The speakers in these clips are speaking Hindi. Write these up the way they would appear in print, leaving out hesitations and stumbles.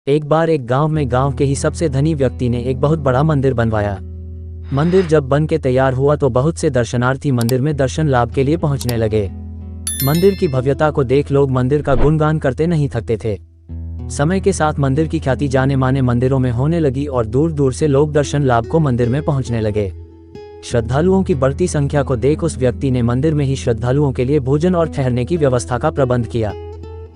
एक बार एक गांव में गांव के ही सबसे धनी व्यक्ति ने एक बहुत बड़ा मंदिर बनवाया। मंदिर जब बन के तैयार हुआ तो बहुत से दर्शनार्थी मंदिर में दर्शन लाभ के लिए पहुंचने लगे। मंदिर की भव्यता को देख लोग मंदिर का गुणगान करते नहीं थकते थे। समय के साथ मंदिर की ख्याति जाने माने मंदिरों में होने लगी और दूर दूर से लोग दर्शन लाभ को मंदिर में पहुंचने लगे। श्रद्धालुओं की बढ़ती संख्या को देख उस व्यक्ति ने मंदिर में ही श्रद्धालुओं के लिए भोजन और ठहरने की व्यवस्था का प्रबंध किया।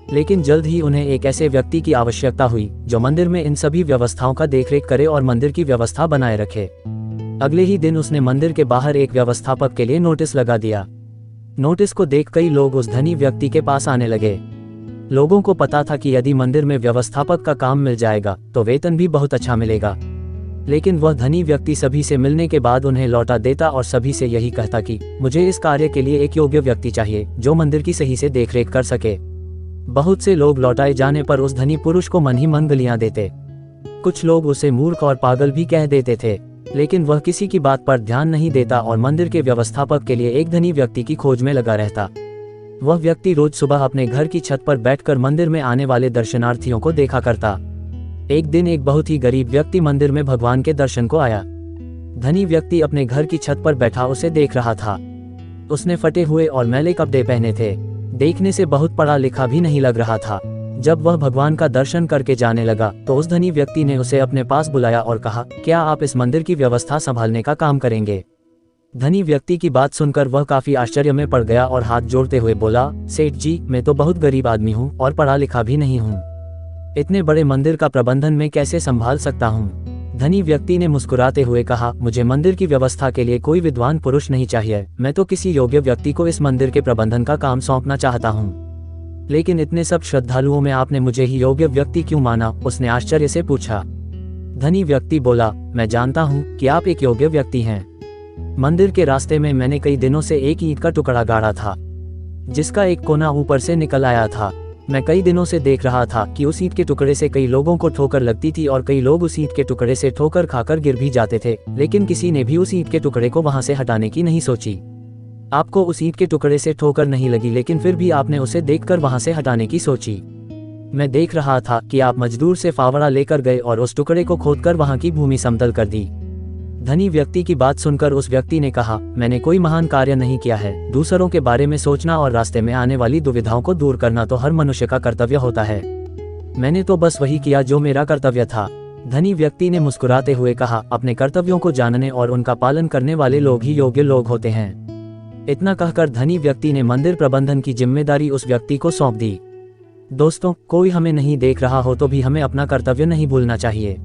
लेकिन जल्द ही उन्हें एक ऐसे व्यक्ति की आवश्यकता हुई जो मंदिर में इन सभी व्यवस्थाओं का देखरेख करे और मंदिर की व्यवस्था बनाए रखे। अगले ही दिन उसने मंदिर के बाहर एक व्यवस्थापक के लिए नोटिस लगा दिया। नोटिस को देख कई लोग उस धनी व्यक्ति के पास आने लगे। लोगों को पता था कि यदि मंदिर में व्यवस्थापक का काम मिल जाएगा तो वेतन भी बहुत अच्छा मिलेगा। लेकिन वह धनी व्यक्ति सभी से मिलने के बाद उन्हें लौटा देता और सभी से यही कहता कि मुझे इस कार्य के लिए एक योग्य व्यक्ति चाहिए जो मंदिर की सही से देखरेख कर सके। बहुत से लोग लौटाए जाने पर उस धनी पुरुष को मन ही मन गालियां देते। कुछ लोग उसे मूर्ख और पागल भी कह देते थे, लेकिन वह किसी की बात पर ध्यान नहीं देता और मंदिर के व्यवस्थापक के लिए एक धनी व्यक्ति की खोज में लगा रहता। वह व्यक्ति रोज सुबह अपने घर की छत पर बैठकर मंदिर में आने वाले दर्शनार्थियों को देखा करता। एक दिन एक बहुत ही गरीब व्यक्ति मंदिर में भगवान के दर्शन को आया। धनी व्यक्ति अपने घर की छत पर बैठा उसे देख रहा था। उसने फटे हुए और मैले कपड़े पहने थे, देखने से बहुत पढ़ा लिखा भी नहीं लग रहा था। जब वह भगवान का दर्शन करके जाने लगा तो उस धनी व्यक्ति ने उसे अपने पास बुलाया और कहा, क्या आप इस मंदिर की व्यवस्था संभालने का काम करेंगे? धनी व्यक्ति की बात सुनकर वह काफी आश्चर्य में पड़ गया और हाथ जोड़ते हुए बोला, सेठ जी, मैं तो बहुत गरीब आदमी हूँ और पढ़ा लिखा भी नहीं हूँ। इतने बड़े मंदिर का प्रबंधन मैं कैसे संभाल सकता हूँ? धनी व्यक्ति ने मुस्कुराते हुए कहा, मुझे मंदिर की व्यवस्था के लिए कोई विद्वान पुरुष नहीं चाहिए। मैं तो किसी योग्य व्यक्ति को इस मंदिर के प्रबंधन का काम सौंपना चाहता हूँ। लेकिन इतने सब श्रद्धालुओं में आपने मुझे ही योग्य व्यक्ति क्यों माना? उसने आश्चर्य से पूछा। धनी व्यक्ति बोला, मैं जानता हूँ कि आप एक योग्य व्यक्ति हैं। मंदिर के रास्ते में मैंने कई दिनों से एक ईंट का टुकड़ा गाड़ा था जिसका एक कोना ऊपर से निकल आया था। मैं कई दिनों से देख रहा था कि उस ईंट के टुकड़े से कई लोगों को ठोकर लगती थी और कई लोग उस ईंट के टुकड़े से ठोकर खाकर गिर भी जाते थे, लेकिन किसी ने भी उस ईंट के टुकड़े को वहां से हटाने की नहीं सोची। आपको उस ईंट के टुकड़े से ठोकर नहीं लगी, लेकिन फिर भी आपने उसे देखकर वहां से हटाने की सोची। मैं देख रहा था कि आप मजदूर से फावड़ा लेकर गए और उस टुकड़े को खोदकर वहां की भूमि समतल कर दी। धनी व्यक्ति की बात सुनकर उस व्यक्ति ने कहा, मैंने कोई महान कार्य नहीं किया है। दूसरों के बारे में सोचना और रास्ते में आने वाली दुविधाओं को दूर करना तो हर मनुष्य का कर्तव्य होता है। मैंने तो बस वही किया जो मेरा कर्तव्य था। धनी व्यक्ति ने मुस्कुराते हुए कहा, अपने कर्तव्यों को जानने और उनका पालन करने वाले लोग ही योग्य लोग होते हैं। इतना कहकर धनी व्यक्ति ने मंदिर प्रबंधन की जिम्मेदारी उस व्यक्ति को सौंप दी। दोस्तों, कोई हमें नहीं देख रहा हो तो भी हमें अपना कर्तव्य नहीं भूलना चाहिए।